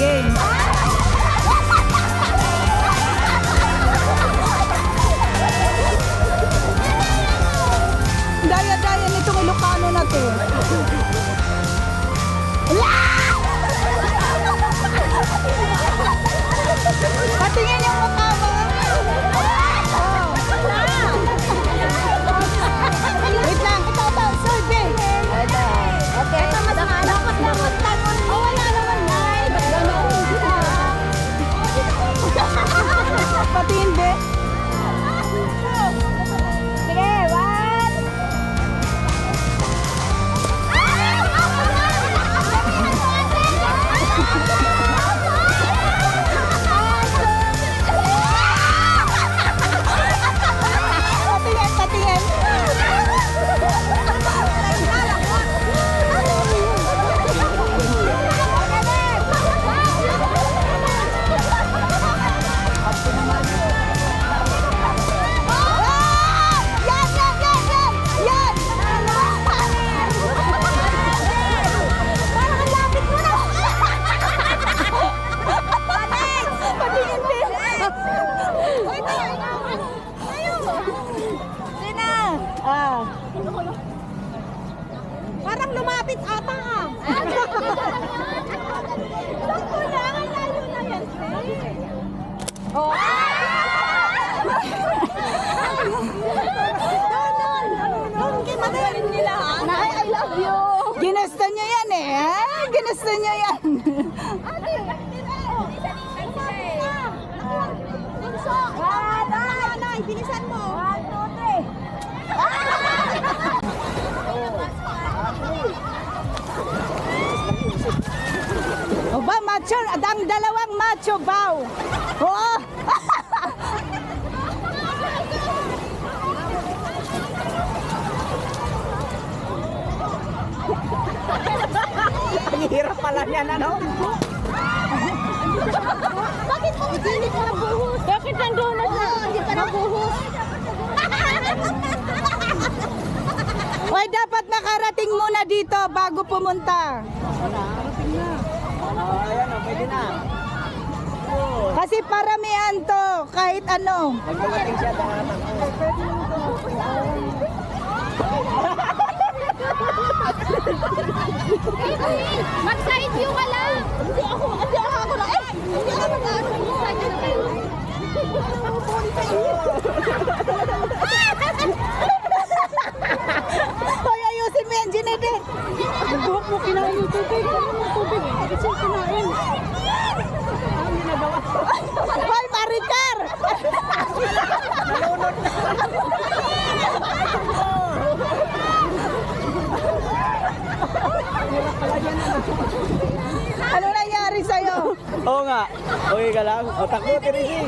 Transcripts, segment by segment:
game. Daya-daya nitong Ilocano na to. Patingin yung mukha mo. Wait lang. Ito, survey. Okay. Ito, mas malakas na magtangon. Oh, wala naman na. Patingin, be. Sige, one. Patingin, patingin. Parang lumapit ata ah. Sakto na, layo na yan. Oh. Madaling nila ha? Nay, I love you. Ginusto niyo yan eh. Ha? Ginusto niyo yan. Ate, bilisan mo. 1, 2, 3. O ba, macho? Ang dalawang macho baw. Oo. Ang hirap pala niyan, ano? Bakit mo hindi ka nabuhos? Bakit nandun na siya? Hindi ka nabuhos. Hoy, dapat makarating muna dito bago pumunta. Ayan o, pwede na. Kasi paramihan to, kahit ano. Magdalating siya, Mag-side view ka lang. Hindi ako na. Hindi ako mag-ano. Side view na kayo. Hoy, ayusin mo yan, Ginedit. Ang buhok mo, kinain yung tubig. Tubig, kasi kinain. Hoy, Maricar! Ano nangyari sa'yo? Oo nga. Okay ka lang. O, takbo, Teresi.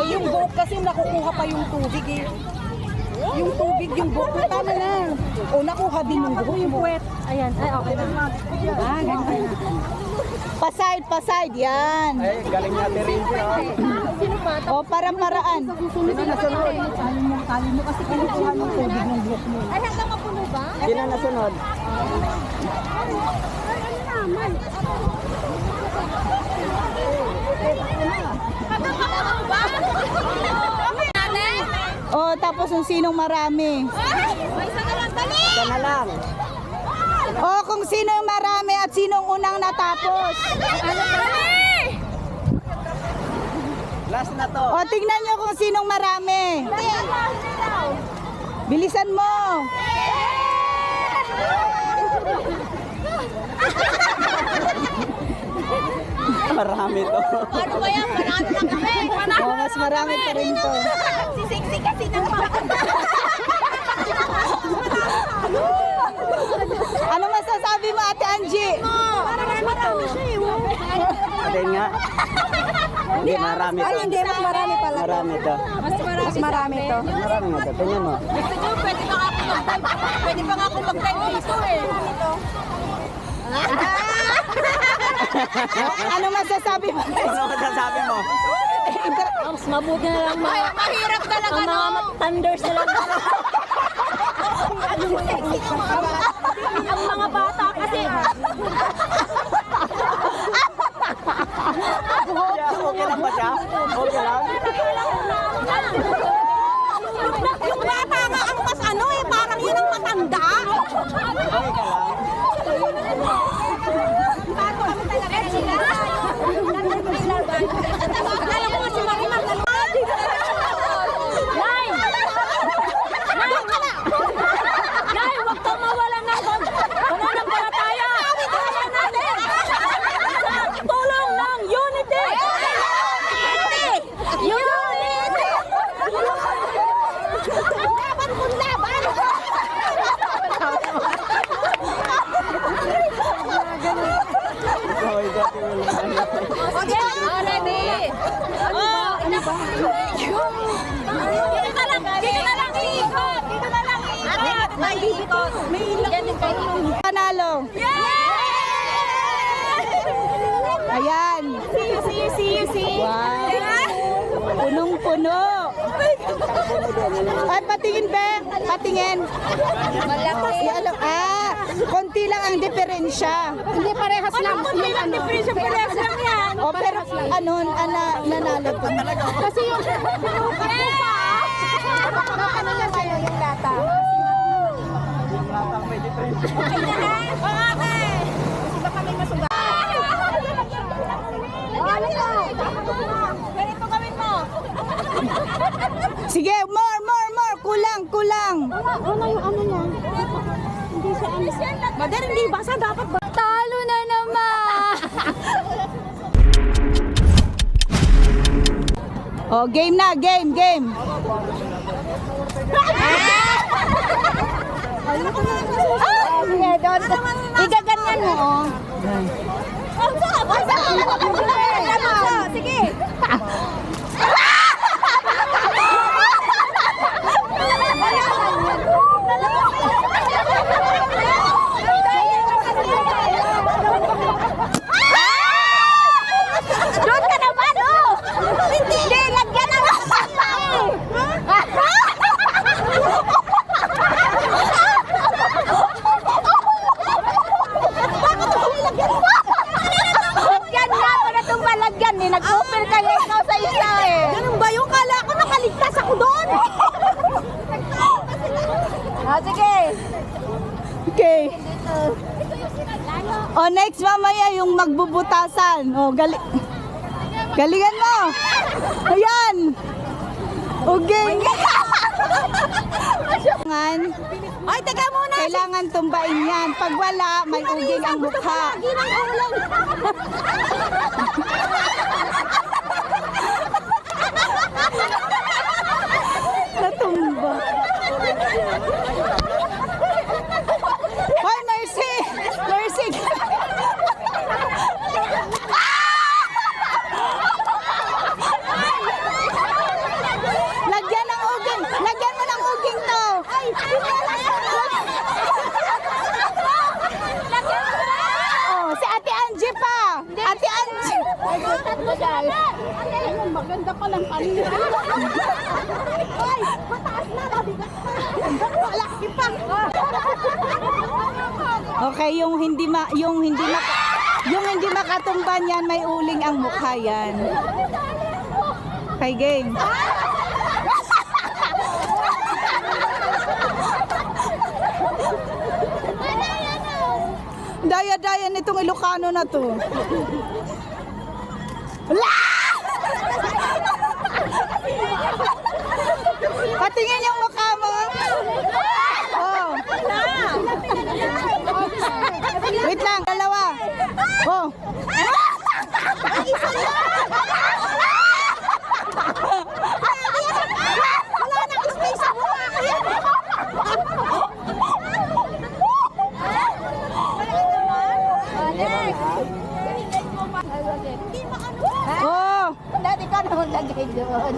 Yung buhok kasi nakukuha pa yung tubig eh. Yung tubig, yung buhok na tama na. O nakuha din yung buhok. Yung puwet. Ayan, ay okay na. Ah, ganun. Paside, yan. Ay, galing na Teresi. Sino pa? O, parang-paraan. Susunod na nasunod. Tali mo kasi kinukuha ng tubig ng buhok mo. Ay, hanggang mapuno ba? Hindi na nasunod. Ano naman? Hanggang mapuno ba? O, tapos yung sinong marami. May isa na lang, dali! Isa na lang. O, kung sino yung marami at sinong unang natapos. Dali! Last na to. O, tingnan nyo kung sinong marami. Bilisan mo. Marami to. Ano ba yan? Panalo na kami! O, mas marami pa rin to. Si Sexy kasi nang Ano masasabi mo, Ate Angie? Parang mas marami siya eh. Hindi nga. Hindi, marami to. Ay, hindi. Mas marami pala. Marami to. Mas marami to. Marami nga to. Tingnan mo. Gusto nyo, pwede pa nga ako mag-time dito eh. Ano masasabi mo? Ano masasabi mo? Mas mabuti na lang mahirap talaga ang mga thunders na lang. Ang mga bata kasi Okay lang? Yung bata nga ang mas ano eh, parang yun ang matanda. Okay ka lang? Bato kami talaga sila. Alam mo si Marimar na Nay! Nay, huwag kang mawala ng pananampalataya! Kaya natin! Sa tulong ng unity! Unity! laban kung laban. Okay, dati wala. Okay, ready! Ano ba? Dito na lang! Dito na lang iikot! Dito na lang iikot! May iikot! May iikot! Panalo. Ayan. See you! Wow. Punong-puno. Ay, patingin, Be. Patingin. Malaki! Konti lang ang diferensya. Hindi parehas lang. Konti lang diferensya, parehas lang yan. O, pero nanalo po. Kasi yung ano na sa'yo yung lata? Latang may difference. Ganito gawin mo. Sige, more. Kulang. Ano yung ano niya? Hindi siya ano. Madar, hindi basa. Dapat ba? Talo na naman! Oh, game na. Game. Sige, doon. Igaganyan mo, oh. Sige. Doon ka naman, oh! Hindi, lagyan na lang sa Lagyan nga mo na itong malagyan eh. Nag-offer kayo ikaw sa isa eh. Ganun ba yung kala ko nakaligtas ako doon? Sige. Okay. Oh, next mamaya yung magbubutasan. Oh, galingan mo. Ayan. Okay. Ay, teka muna. Kailangan tumbain yan. Pag wala, may uging ang mukha. Natumba. Hoy, Mercy! Mercy! Lagyan ng uging! Lagyan mo ng uging to! Oh, si Ate Angie pa! Ate Angie! Maganda pa lang kanina. Ay, mataas na! Mabigat pa! Malaki pa! Okay, yung hindi makatumba niyan, may uling ang mukha yan. Okay, game. Daya-daya nitong Ilocano na to. Patingin yung mukha mo. Oh. Wait lang, dalawa. Oh. Wala nang space sa mukha. Oh. Dati ka naman lagay doon.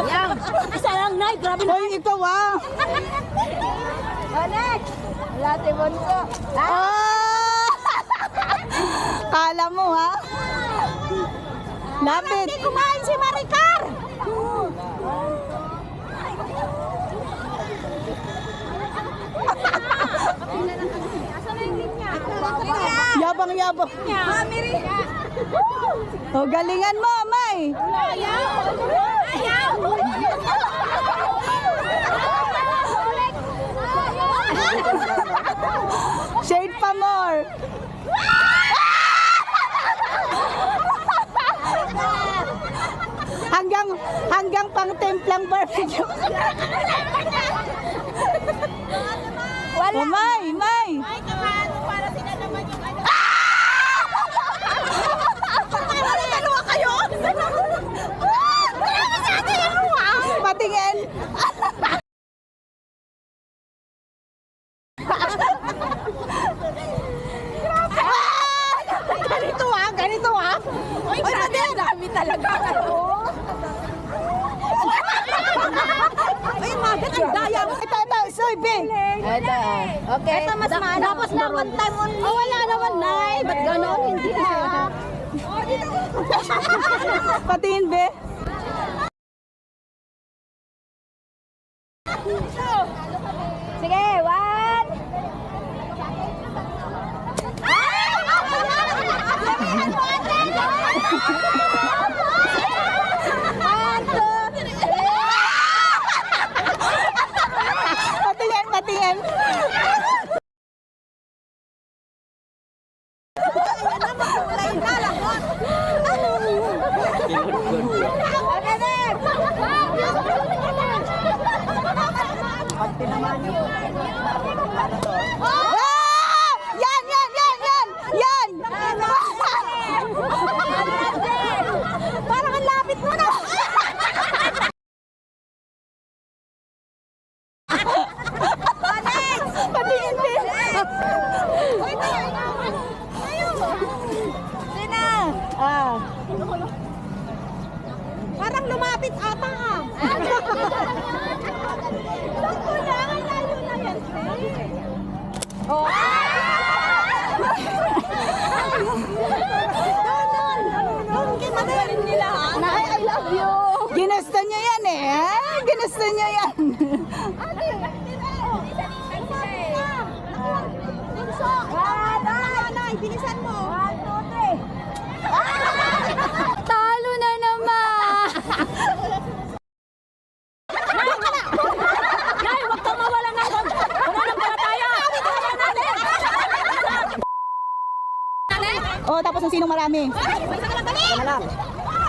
Yan. Isa lang, Nay. Grabe na. Hoy, ikaw ah. Next. Wala si Bonso. Ah! Kala mo ha? Lapit. Hindi kumain si Maricar. Yabang-yabang. Mami rin. O, galingan mo, May. Ayaw! Shade pa more. Hanggang pang templang barbecue. Wala. O, May. Ay, naman, para sila naman yung ano. Para dalawa kayo? Patingin. Ganito ah. Uy, dami talaga. Ay, magat ang daya mo. Ito, soy, be. Ito. Okay. Ito mas maano. Tapos na one time on. Oh, wala naman, Nay. Ba't ganon? Hindi na. Patingin, be. Sige, one. Patingin. Yan! Parang ang lapit mo na. Patingin, be. Sina. Parang lumapit ata ah. Sakto lang, layo na yan. Oh. Madaling nila ha? Nay, I love you. Ginusto niyo yan eh. Ginusto niyo yan. Bilisan mo. Talo na naman. Nay, huwag kang mawala ng pananampalataya. Oh, tapos kung sinong marami.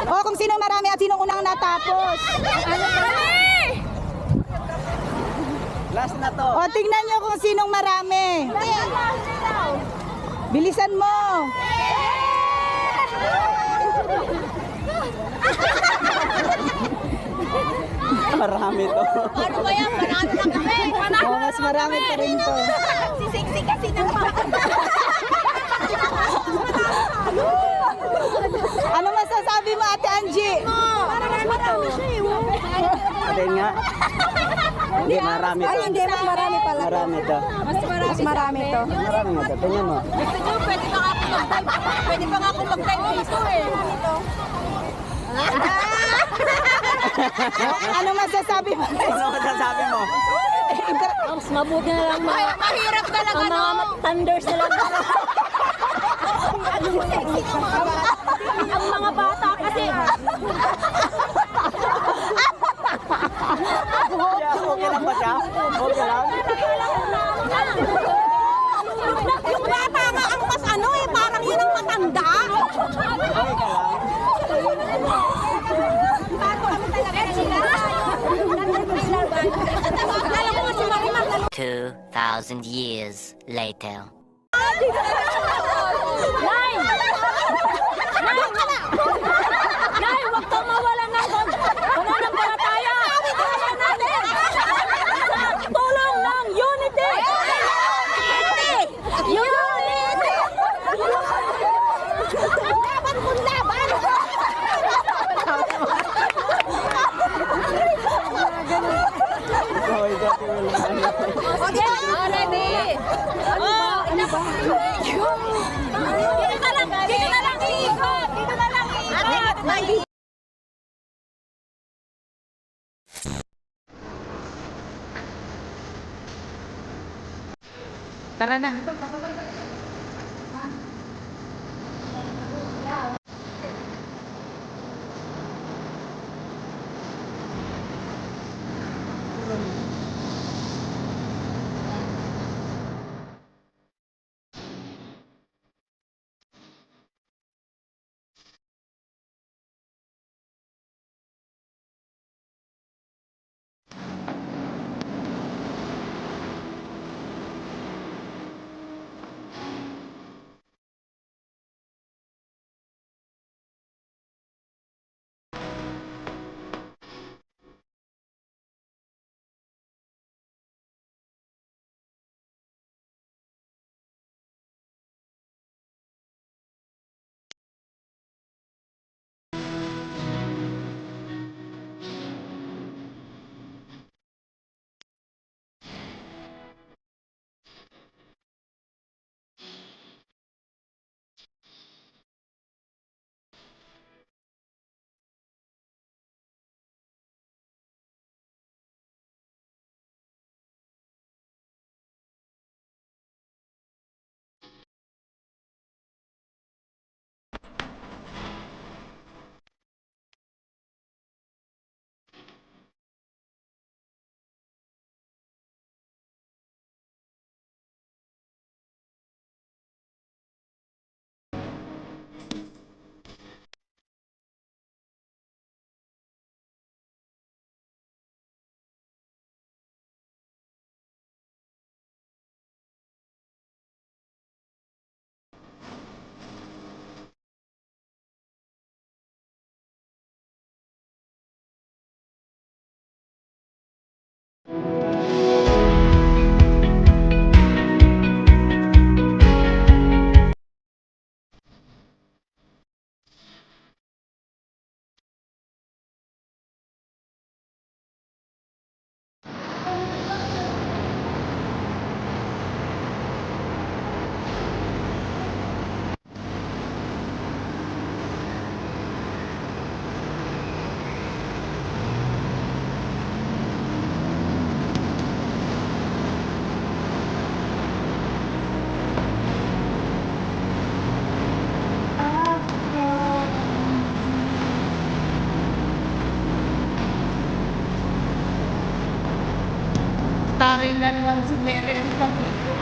Oh, kung sinong marami at sinong unang natapos. Last na to. Oh, tingnan niyo kung sinong marami. Bilisan mo. Marami to. Ano ba yan? Marami na kami. Oh, mas marami pa rin to. Si Sexy kasi nang Ano masasabi mo, Ate Angie? marami siya eh. Atin nga. Hindi, marami to. Ay, hindi. Mas marami pala. Marami to. Mas marami to. Marami nga to. Tingnan mo. Gusto nyo, pwede pa nga akong mag-time dito eh. Ano masasabi mo? Ano masasabi mo? Mas mabuti na lang mahirap talaga ang mga thunders na lang. Ang mga bata kasi Okay lang ba siya? Okay lang? yung bata nga ang mas ano eh, parang yun ang matanda. Okay ka lang? Alam mo si Marimar 2,000 years later. Nay! Nay, huwag kang mawala ng pananampalataya! Kaya natin! Sa tulong ng unity! Unity! Laban kung laban! Oh, my God. Okay, ready! Ano ba? Dito na lang iikot! Dito na lang iikot! Tara na. Tayo na lang si Mary ang pag-ito.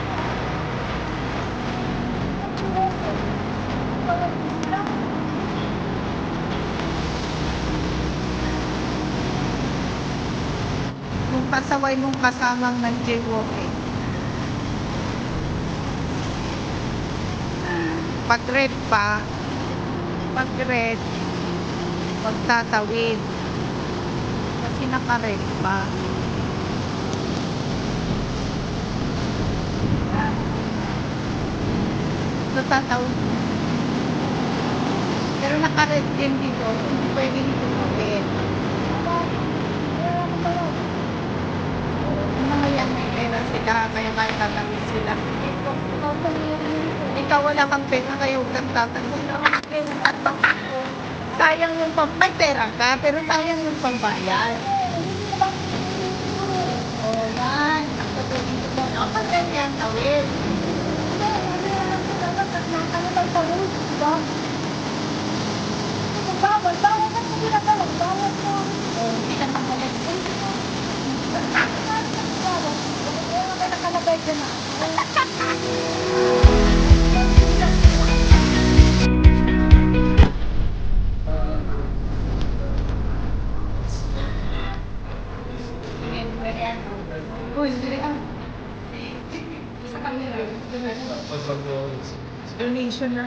Kung pasaway mong kasamang nag-jaywalking. Pag-red pa, pag-red, magtatawid. Kasi naka-red pa. Natatawid. Pero naka-red din dito, hindi pwedeng tumawid. Yung mga yan may pera sila, kaya kahit tatawid sila. Ikaw wala kang pera, kaya huwag kang tatawid. Sayang yung may pera ka, pero sayang yung pambayad. Oo man, kapag ganyan, tawid. Bawal na kung ginagawa, bawal mo. Hindi ka nakalag. Bawal. Wala ka nakalagay dyan na. Donation na.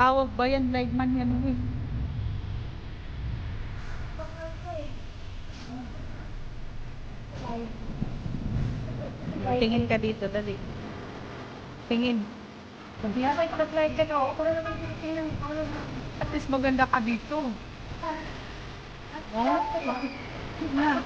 Tawag ba yan? Live man yan eh. Tingin ka dito, dali. Tingin. At least maganda ka dito. Oh, na.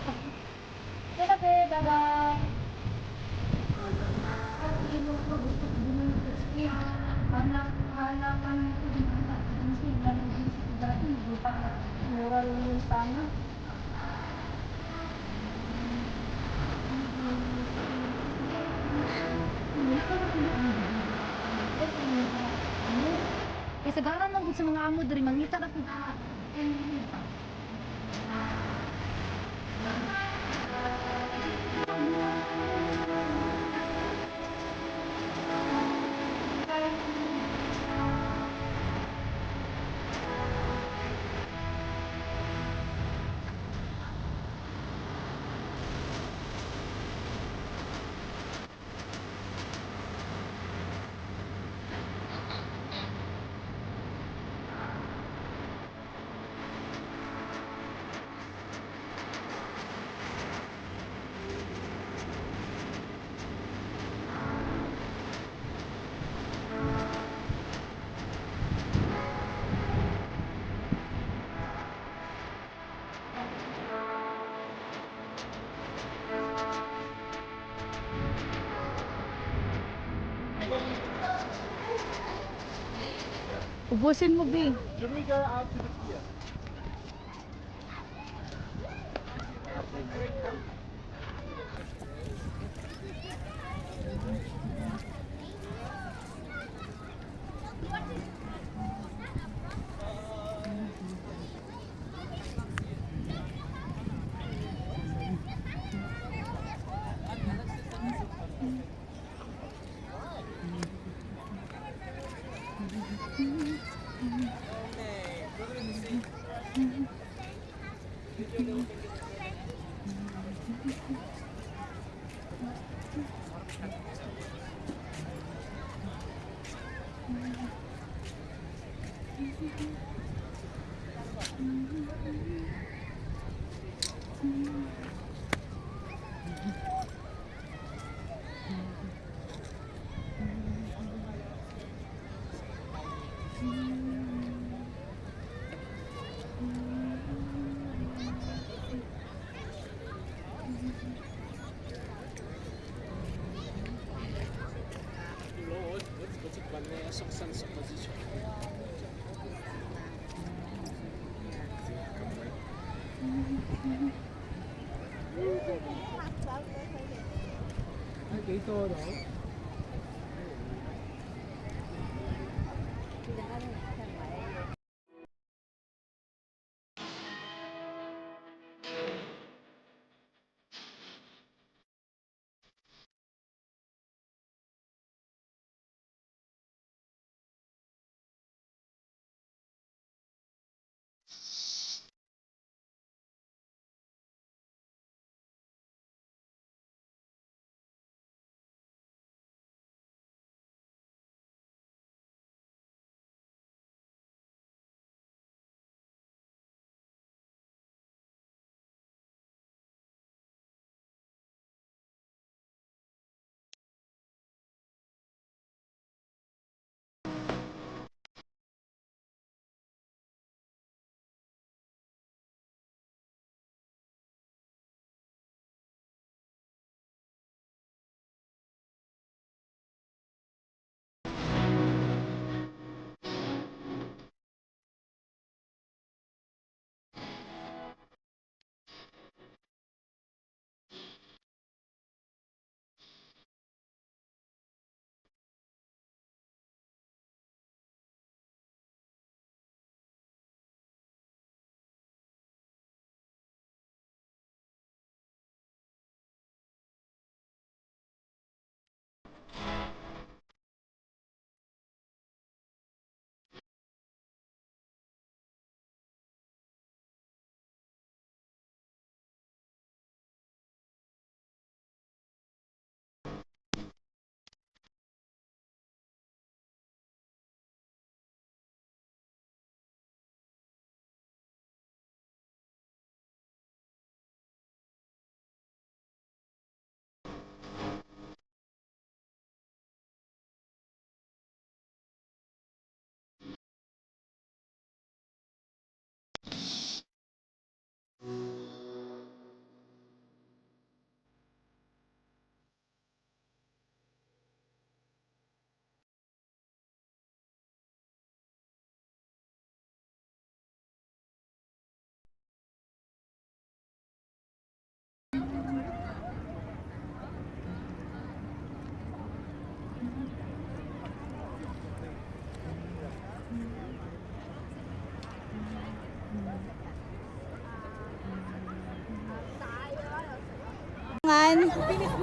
Kasi garan lang sa mga amo diri mangita na po. Ubusin mo, Bing.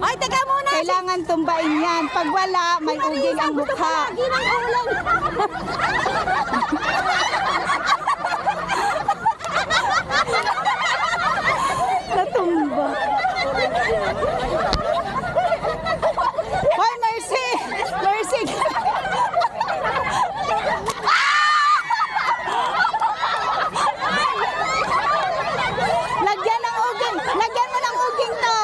Ay, teka muna. Kailangan tumbain yan. Pag wala, may uging ang mukha. Lagi ng ulam. Natumba. Hoy, Mercy! Mercy! Lagyan ng uging! Lagyan mo ng uging to!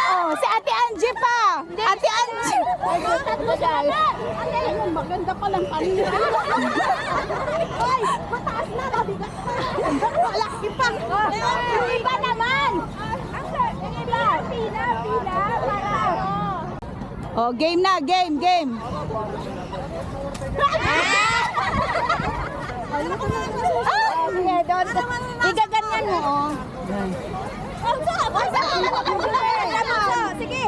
Oh, si Ate Angie pa! Ate Angie! Maganda pa lang kanina. Ay, mataas na. Mabigat pa. Malaki pa. Iba naman. Pila. Para. Oh, game na, game. Sige, doon. Igaganyan mo, oh. Sige.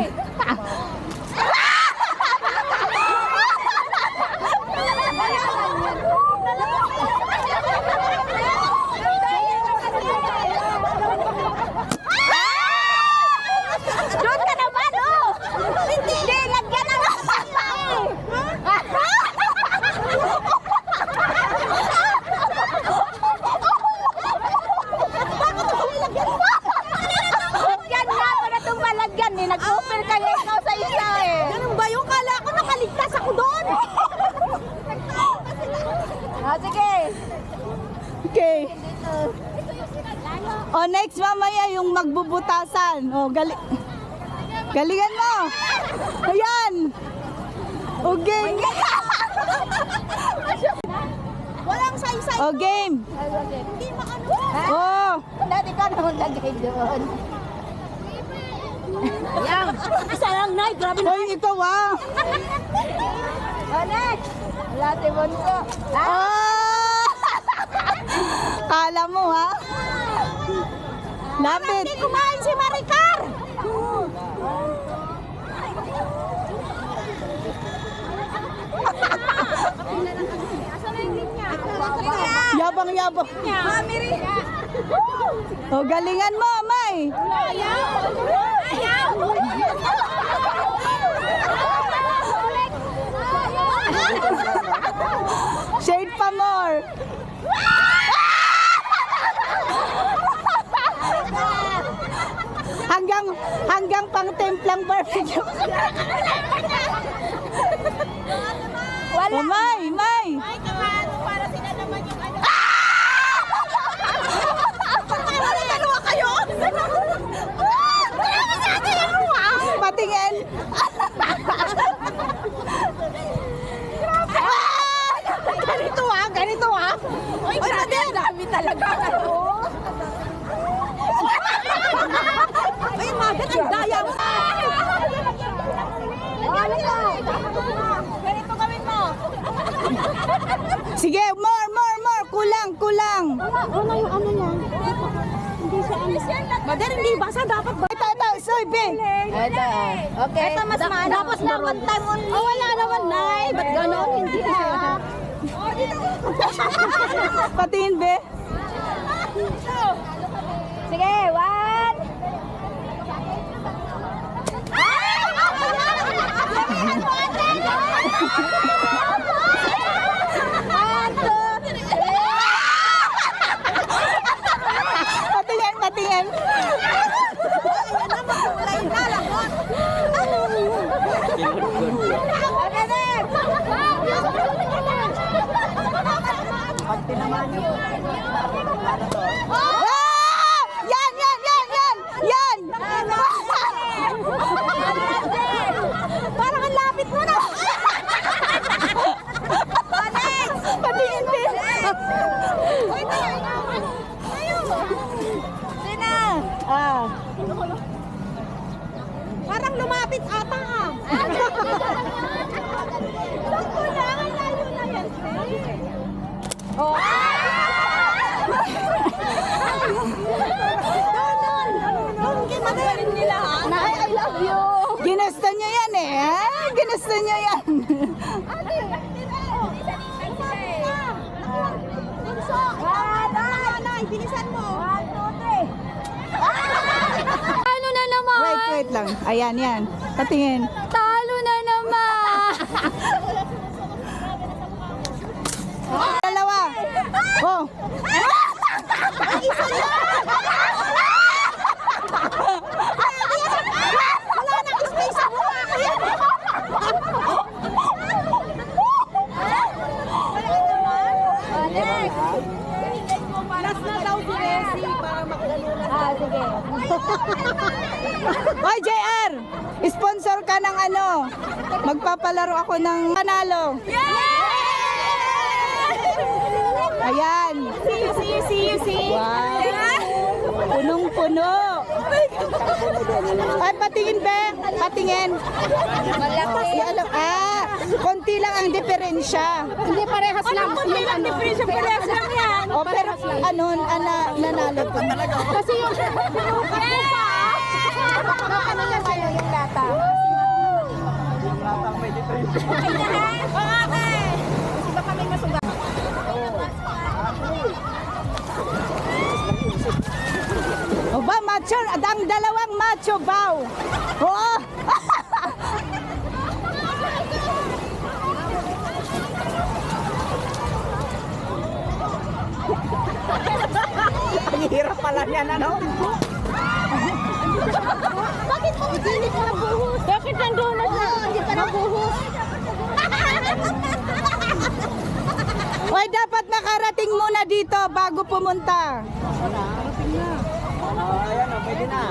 Doon ka naman, oh! Hindi, lagyan na lang sa lagyan na, para itong malagyan eh. Nag-offer kayo ikaw sa isa eh. Ganun ba yung kala ko nakaligtas ako doon? Sige. Okay. Oh, next mamaya yung magbubutasan. Oh, galingan mo. Ayan. Uging. Walang say-say. Oh, game. Hindi maano. Oh. Dati ka naman lagay doon. Yan. Isa lang, Nay. Grabe na. Hoy, ikaw ah. Oh, next. Wala si Bonso. Ah! Kala mo ha? Lapit. Hindi kumain si Maricar. Yabang. Mamiri. Oh, galingan mo, May. Ayaw. Shade pa more. Hanggang pang templang barbecue. Wala. Oh, May. Ay, naman. Para sila naman yung ano. Dalawa kayo? Patingin. Ganito ah. Ay, dami talaga. Ay, magat ang daya mo. Ganito gawin mo. Sige, more. Kulang. Ano yung ano niya? Hindi siya ano. Madar, hindi basa dapat ba? Ito, soy, be. Ito. Okay. Ito mas maano. Tapos na one time only. Oh, wala naman, Nay. Ba't gano'n? Hindi na. Patingin, be. Sige, one. Patingin. Yan! Parang ang lapit mo na. Patingin, be. Sina. Parang lumapit ata ah. Sakto na, layo na yan. Oh. Madaling nila ha? Nay, I love you. Ginusto niyo yan eh. Ginusto niyo yan. Nay, bilisan mo. wait lang. Ayan, yan. Patingin. Talo na naman! Dalawa. Oh. Wala nang space sa mukha. Last na daw si Messi para makulalo na. Ah, sige. Hoy, JR! Sponsor ka ng ano? Magpapalaro ako ng panalo. Ayan. See you. Wow. Punong-puno. Ay, patingin, Be. Patingin. Malaki. Konti lang ang diferensya. Hindi parehas lang. Konti lang difference, parehas lang yan. O, pero ano, nanalo ko. Kasi yung ano na sa'yo yung lata. Kasi baka may masuga. O ba, macho? Ang dalawang macho baw. Oo. Ang hirap pala niyan, ano? Bakit mo hindi ka nabuhos? Bakit nandun na siya? Hindi ka nabuhos. Hoy, dapat nakarating muna dito bago pumunta. Ayan, pwede na.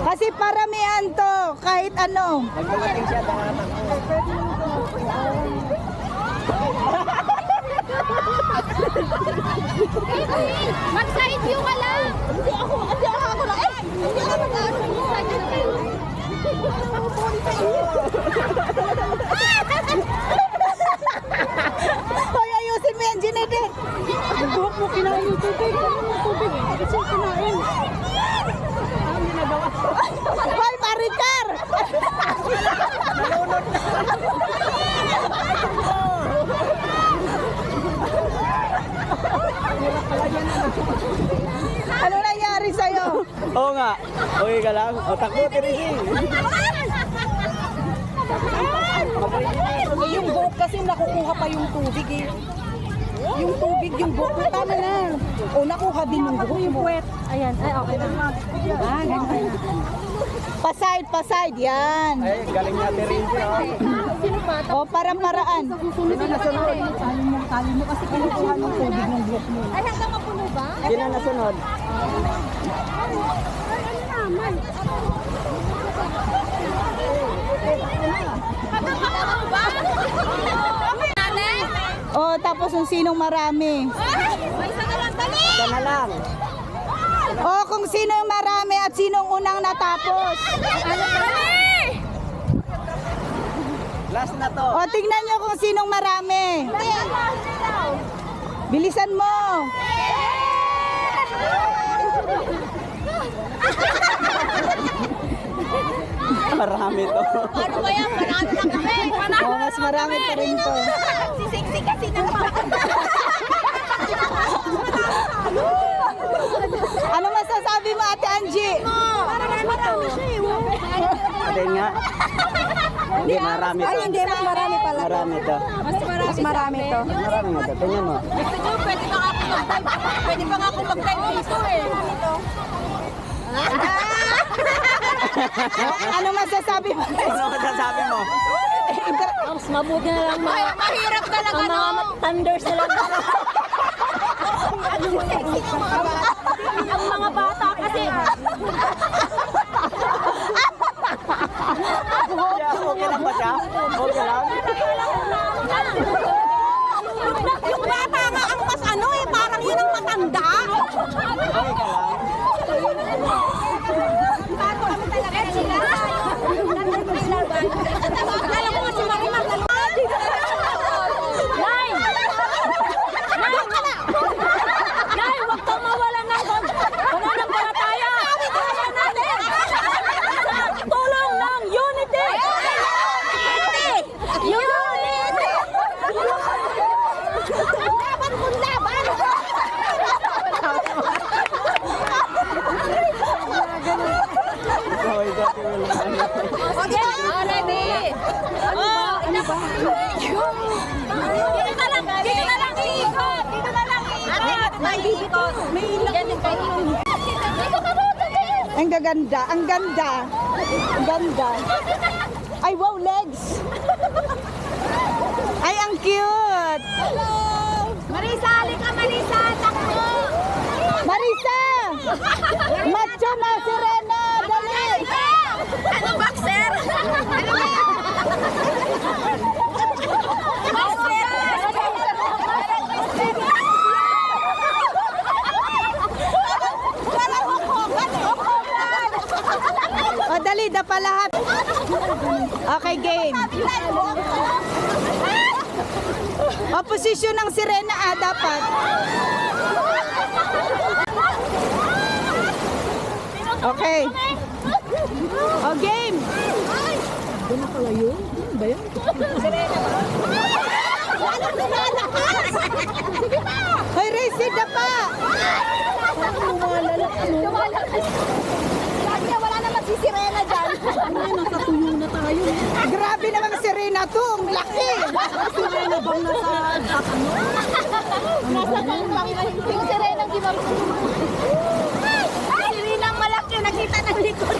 Kasi paramihan to, kahit ano. Nagdalating siya, daharatan ko. Mag-side view ka lang. Hindi ako lang. Hindi ako mag-ano. Mag-side view kayo. Hoy, ayusin mo yan, Ginede. Buhok mo kinain yung tubig. Ano yung tubig eh? Kasi kinain. Hoy, Maricar! Ano nangyari sa'yo? Oo nga. Okay ka lang. O, takbo, Teresing. Eh, yung buhok kasi nakukuha pa yung tubig eh. Yung tubig, yung buhok mo, tama na. O, nakuha din yung buhok, yung puwet. Ayan. Ay, okay na. Ah, ganyan. Paside, yan. Ay, galing niya, Teresing. O, parang-paraan. Tali mo kasi kinukuha ng tubig ng buhok mo. Ay, hanggang mapuno ba? Sino nasunod? O, tapos yung sinong marami. Isa na lang. O, kung sino yung marami at sinong unang natapos. Last na to. O, tingnan nyo kung sinong marami. Bilisan mo. Marami to. Ano ba yan? Panalo lang kami. O, mas marami pa rin to. Si Sexy kasi nang Ano masasabi mo, Ate Angie? marami siya eh. Ate nga. Hindi, marami to. Hindi, mas marami pala. Marami to. Mas marami to. Marami nga to. Tingnan mo. Gusto nyo, pwede pa nga ako mag-time piso eh. Ano masasabi mo? Ano masasabi mo? Mas mabuti na lang mahirap talaga ang mga thunders na lang. Ang mga bata kasi Okay lang ba siya? Okay lang? yung bata nga ang mas ano eh, parang yun ang matanda. Okay ka lang? Alam mo nga si Marimar, Nay, huwag kang mawalan ng pananampalataya. Kaya natin sa tulong ng unity. Unity! Laban kung laban! Okay, ready. Ano ba? Dito na lang, dito na lang iikot. Dito na lang iikot. Maiikot. May ilang kayo. Dito ka rin, dali. Ang gaganda, ang ganda. Ang ganda. Ay, wow, legs. Ay, ang cute. Hello. Marisa, halika Marisa. Takbo. Marisa! Macho na si Rena. Dali. Ano, boxer? Ano ba? O, dali, dapa lahat. Okay, game. O, posisyon ng sirena, dapat. Okay. O, game. Hoy, Racy, dapa. Lagi wala naman si Sirena dyan. Nakatuyo na tayo. Grabe naman si Rena to. Ang laki. Sirena bang nasa Nasa kang lang yung Sirena ang ginagawa. Sirena ang malaki, nakita ng likod.